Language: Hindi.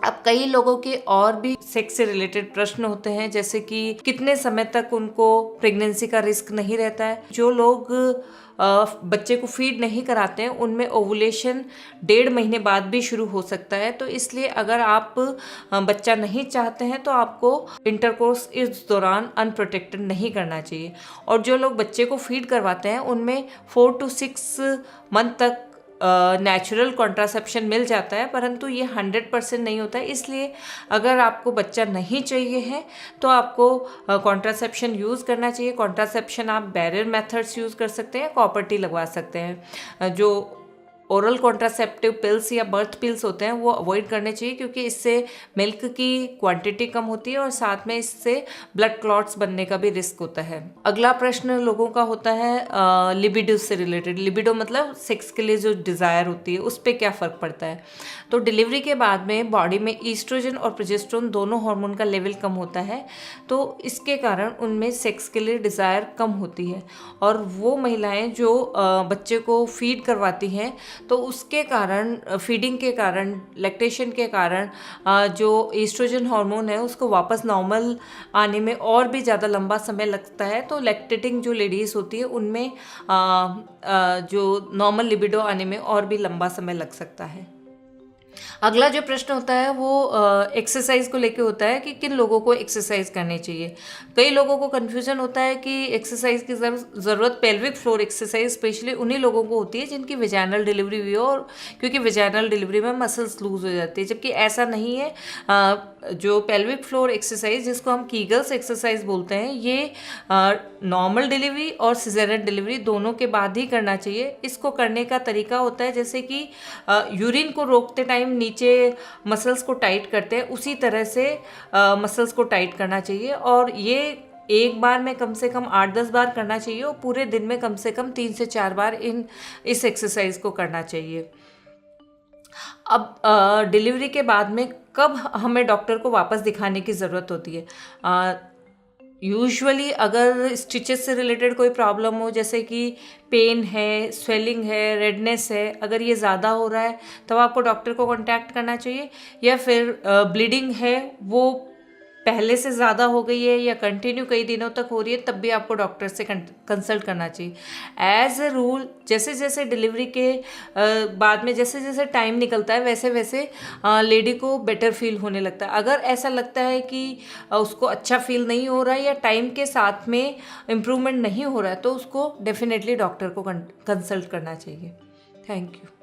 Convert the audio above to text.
अब कई लोगों के और भी सेक्स से रिलेटेड प्रश्न होते हैं, जैसे कि कितने समय तक उनको प्रेगनेंसी का रिस्क नहीं रहता है। जो लोग बच्चे को फीड नहीं कराते हैं उनमें ओवुलेशन 1.5 महीने बाद भी शुरू हो सकता है। तो इसलिए अगर आप बच्चा नहीं चाहते हैं तो आपको इंटरकोर्स इस दौरान अनप्रोटेक्टेड नहीं करना चाहिए। और जो लोग बच्चे को फीड करवाते हैं उनमें 4 to 6 मंथ तक नेचुरल कॉन्ट्रासेप्शन मिल जाता है, परंतु ये 100% नहीं होता है। इसलिए अगर आपको बच्चा नहीं चाहिए है तो आपको कॉन्ट्रासेप्शन यूज़ करना चाहिए। कॉन्ट्रासेप्शन आप बैरियर मेथड्स यूज़ कर सकते हैं, कॉपर टी लगवा सकते हैं। जो ओरल कॉन्ट्रासेप्टिव पिल्स या बर्थ पिल्स होते हैं वो अवॉइड करने चाहिए, क्योंकि इससे मिल्क की क्वांटिटी कम होती है और साथ में इससे ब्लड क्लॉट्स बनने का भी रिस्क होता है। अगला प्रश्न लोगों का होता है लिबिडो से रिलेटेड। लिबिडो मतलब सेक्स के लिए जो डिज़ायर होती है उस पर क्या फ़र्क पड़ता है। तो डिलीवरी के बाद में बॉडी में ईस्ट्रोजन और प्रोजेस्टेरोन दोनों हार्मोन का लेवल कम होता है, तो इसके कारण उनमें सेक्स के लिए डिज़ायर कम होती है। और वो महिलाएं जो बच्चे को फीड करवाती हैं तो उसके कारण, फीडिंग के कारण, लैक्टेशन के कारण जो ईस्ट्रोजन हार्मोन है उसको वापस नॉर्मल आने में और भी ज़्यादा लंबा समय लगता है। तो लैक्टेटिंग जो लेडीज़ होती है उनमें जो नॉर्मल लिबिडो आने में और भी लंबा समय लग सकता है। अगला जो प्रश्न होता है वो एक्सरसाइज को लेके होता है कि किन लोगों को एक्सरसाइज करनी चाहिए। कई लोगों को कन्फ्यूजन होता है कि एक्सरसाइज की ज़रूरत पेल्विक फ्लोर एक्सरसाइज स्पेशली उन्हीं लोगों को होती है जिनकी वेजाइनल डिलीवरी हुई हो, और क्योंकि वेजाइनल डिलीवरी में मसल्स लूज हो जाती है, जबकि ऐसा नहीं है। जो पेल्विक फ्लोर एक्सरसाइज जिसको हम कीगल्स एक्सरसाइज बोलते हैं, ये नॉर्मल डिलीवरी और सिजेरियन डिलीवरी दोनों के बाद ही करना चाहिए। इसको करने का तरीका होता है जैसे कि यूरिन को रोकते टाइम नीचे मसल्स को टाइट करते हैं, उसी तरह से मसल्स को टाइट करना चाहिए। और ये एक बार में कम से कम 8-10 बार करना चाहिए और पूरे दिन में कम से कम 3 से 4 बार इस एक्सरसाइज को करना चाहिए। अब डिलीवरी के बाद में कब हमें डॉक्टर को वापस दिखाने की ज़रूरत होती है। यूजुअली अगर स्टिचेस से रिलेटेड कोई प्रॉब्लम हो, जैसे कि पेन है, स्वेलिंग है, रेडनेस है, अगर ये ज़्यादा हो रहा है तब आपको डॉक्टर को कांटेक्ट करना चाहिए। या फिर ब्लीडिंग है, वो पहले से ज़्यादा हो गई है या कंटिन्यू कई दिनों तक हो रही है, तब भी आपको डॉक्टर से कंसल्ट करना चाहिए। एज ए रूल जैसे जैसे डिलीवरी के बाद में जैसे जैसे टाइम निकलता है वैसे वैसे लेडी को बेटर फील होने लगता है। अगर ऐसा लगता है कि उसको अच्छा फील नहीं हो रहा है या टाइम के साथ में इम्प्रूवमेंट नहीं हो रहा है तो उसको डेफिनेटली डॉक्टर को कंसल्ट करना चाहिए। Thank you.